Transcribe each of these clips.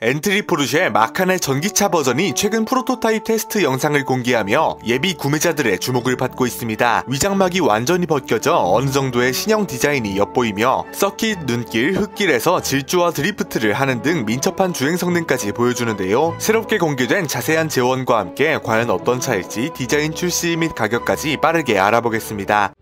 엔트리 포르쉐 마칸의 전기차 버전이 최근 프로토타입 테스트 영상을 공개하며 예비 구매자들의 주목을 받고 있습니다. 위장막이 완전히 벗겨져 어느 정도의 신형 디자인이 엿보이며 서킷, 눈길, 흙길에서 질주와 드리프트를 하는 등 민첩한 주행 성능까지 보여주는데요. 새롭게 공개된 자세한 재원과 함께 과연 어떤 차일지 디자인 출시 및 가격까지 빠르게 알아보겠습니다.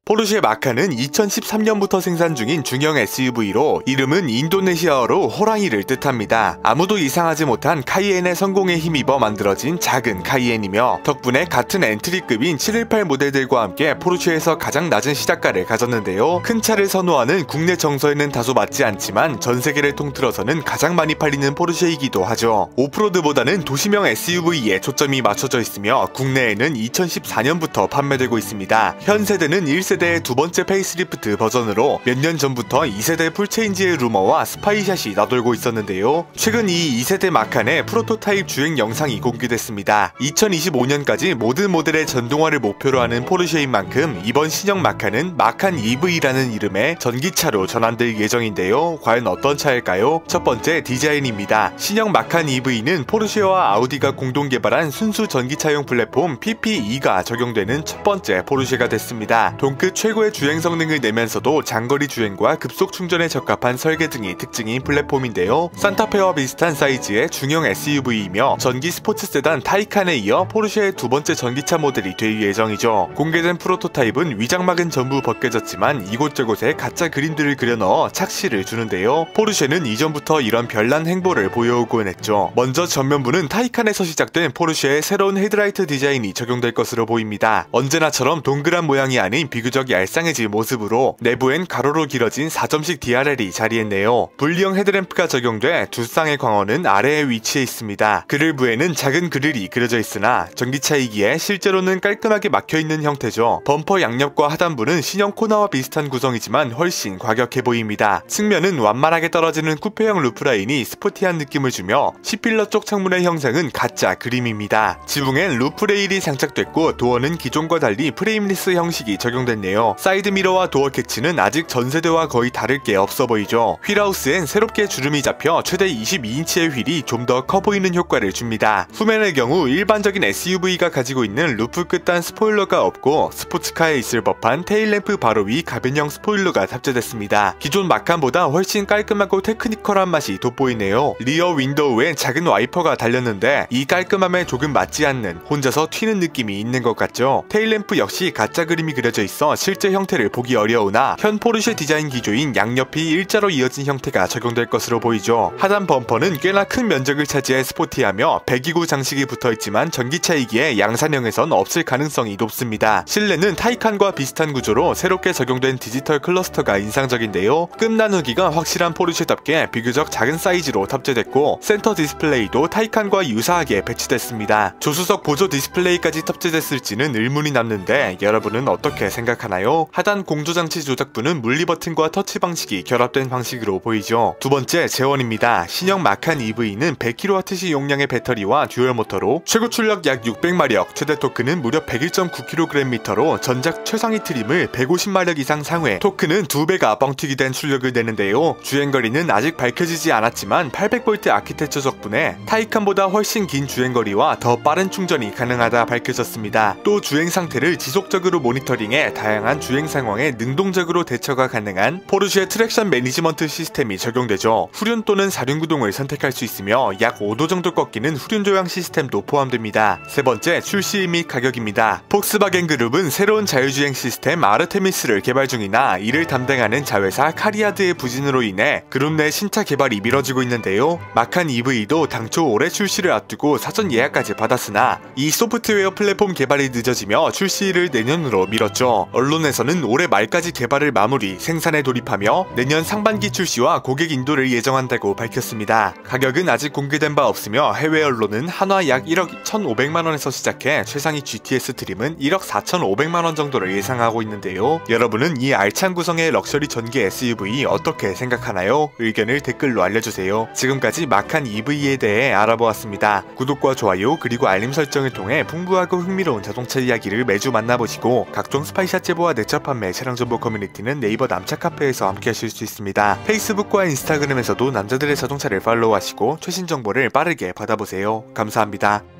포르쉐 마칸은 2013년부터 생산 중인 중형 SUV로 이름은 인도네시아어로 호랑이를 뜻합니다. 아무도 이상하지 못한 카이엔의 성공에 힘입어 만들어진 작은 카이엔이며 덕분에 같은 엔트리급인 718 모델들과 함께 포르쉐에서 가장 낮은 시작가를 가졌는데요. 큰 차를 선호하는 국내 정서에는 다소 맞지 않지만 전 세계를 통틀어서는 가장 많이 팔리는 포르쉐이기도 하죠. 오프로드보다는 도시명 SUV에 초점이 맞춰져 있으며 국내에는 2014년부터 판매되고 있습니다. 현 세대는 1세대 두 번째 페이스리프트 버전으로 몇 년 전부터 2세대 풀체인지의 루머와 스파이샷이 나돌고 있었는데요. 최근 이 2세대 마칸의 프로토타입 주행 영상이 공개됐습니다. 2025년까지 모든 모델의 전동화를 목표로 하는 포르쉐인 만큼 이번 신형 마칸은 마칸 EV라는 이름의 전기차로 전환될 예정인데요. 과연 어떤 차일까요? 첫 번째, 디자인입니다. 신형 마칸 EV는 포르쉐와 아우디가 공동 개발한 순수 전기차용 플랫폼 PPE가 적용되는 첫 번째 포르쉐가 됐습니다. 동급 최고의 주행 성능을 내면서도 장거리 주행과 급속 충전에 적합한 설계 등이 특징인 플랫폼인데요. 산타페와 비슷한 사이즈의 중형 SUV이며 전기 스포츠 세단 타이칸에 이어 포르쉐의 두 번째 전기차 모델이 될 예정이죠. 공개된 프로토타입은 위장막은 전부 벗겨졌지만 이곳저곳에 가짜 그림들을 그려넣어 착시를 주는데요. 포르쉐는 이전부터 이런 별난 행보를 보여오곤 했죠. 먼저 전면부는 타이칸에서 시작된 포르쉐의 새로운 헤드라이트 디자인이 적용될 것으로 보입니다. 언제나처럼 동그란 모양이 아닌 비교적 얄쌍해진 모습으로 내부엔 가로로 길어진 4점식 DRL이 자리했네요. 분리형 헤드램프가 적용돼 두 쌍의 광원은 아래에 위치해 있습니다. 그릴부에는 작은 그릴이 그려져 있으나 전기차이기에 실제로는 깔끔하게 막혀있는 형태죠. 범퍼 양옆과 하단부는 신형 코나와 비슷한 구성이지만 훨씬 과격해 보입니다. 측면은 완만하게 떨어지는 쿠페형 루프라인이 스포티한 느낌을 주며 C필러 쪽 창문의 형상은 가짜 그림입니다. 지붕엔 루프 레일이 장착됐고 도어는 기존과 달리 프레임리스 형식이 적용됐네요. 사이드미러와 도어 캐치는 아직 전세대와 거의 다를 게 없어 보이죠. 휠하우스엔 새롭게 주름이 잡혀 최대 22인치의 휠이 좀 더 커 보이는 효과를 줍니다. 후면의 경우 일반적인 SUV가 가지고 있는 루프 끝단 스포일러가 없고 스포츠카에 있을 법한 테일램프 바로 위 가변형 스포일러가 탑재됐습니다. 기존 마칸보다 훨씬 깔끔하고 테크니컬한 맛이 돋보이네요. 리어 윈도우엔 작은 와이퍼가 달렸는데 이 깔끔함에 조금 맞지 않는 혼자서 튀는 느낌이 있는 것 같죠. 테일램프 역시 가짜 그림이 그려져 있어 실제 형태를 보기 어려우나 현 포르쉐 디자인 기조인 양옆이 일자로 이어진 형태가 적용될 것으로 보이죠. 하단 범퍼는 꽤나 큰 면적을 차지해 스포티하며 배기구 장식이 붙어있지만 전기차이기에 양산형에선 없을 가능성이 높습니다. 실내는 타이칸과 비슷한 구조로 새롭게 적용된 디지털 클러스터가 인상적인데요. 끈 나누기가 확실한 포르쉐답게 비교적 작은 사이즈로 탑재됐고 센터 디스플레이도 타이칸과 유사하게 배치됐습니다. 조수석 보조 디스플레이까지 탑재됐을지는 의문이 남는데 여러분은 어떻게 생각하나요? 하단 공조장치 조작부는 물리 버튼과 터치 방식이 결합된 방식으로 보이죠. 두 번째, 재원입니다. 신형 마칸 EV는 100kWh 용량의 배터리와 듀얼 모터로 최고 출력 약 600마력, 최대 토크는 무려 101.9kgm로 전작 최상위 트림을 150마력 이상 상회, 토크는 2배가 뻥튀기 된 출력을 내는데요. 주행거리는 아직 밝혀지지 않았지만 800V 아키텍처 덕분에 타이칸보다 훨씬 긴 주행거리와 더 빠른 충전이 가능하다 밝혀졌습니다. 또 주행 상태를 지속적으로 모니터링해 다양한 주행 상황에 능동적으로 대처가 가능한 포르쉐 트랙션 매니지먼트 시스템이 적용되죠. 후륜 또는 사륜 구동을 선택할 수 있으며 약 5도 정도 꺾이는 후륜 조향 시스템도 포함됩니다. 세 번째, 출시 및 가격입니다. 폭스바겐 그룹은 새로운 자율주행 시스템 아르테미스를 개발 중이나 이를 담당하는 자회사 카리아드의 부진으로 인해 그룹 내 신차 개발이 미뤄지고 있는데요. 마칸 EV도 당초 올해 출시를 앞두고 사전 예약까지 받았으나 이 소프트웨어 플랫폼 개발이 늦어지며 출시를 내년으로 미뤘죠. 언론에서는 올해 말까지 개발을 마무리, 생산에 돌입하며 내년 상반기 출시와 고객 인도를 예정한다고 밝혔습니다. 가격은 아직 공개된 바 없으며 해외 언론은 한화 약 1억 1,500만원에서 시작해 최상위 GTS 드림은 1억 4,500만원 정도를 예상하고 있는데요. 여러분은 이 알찬 구성의 럭셔리 전기 SUV 어떻게 생각하나요? 의견을 댓글로 알려주세요. 지금까지 마칸 EV에 대해 알아보았습니다. 구독과 좋아요 그리고 알림 설정을 통해 풍부하고 흥미로운 자동차 이야기를 매주 만나보시고 각종 스파이샷 제보와 내차 판매 차량 정보 커뮤니티는 네이버 남차 카페에서 함께 하실 수 있습니다. 페이스북과 인스타그램에서도 남자들의 자동차를 팔로우하시고 최신 정보를 빠르게 받아보세요. 감사합니다.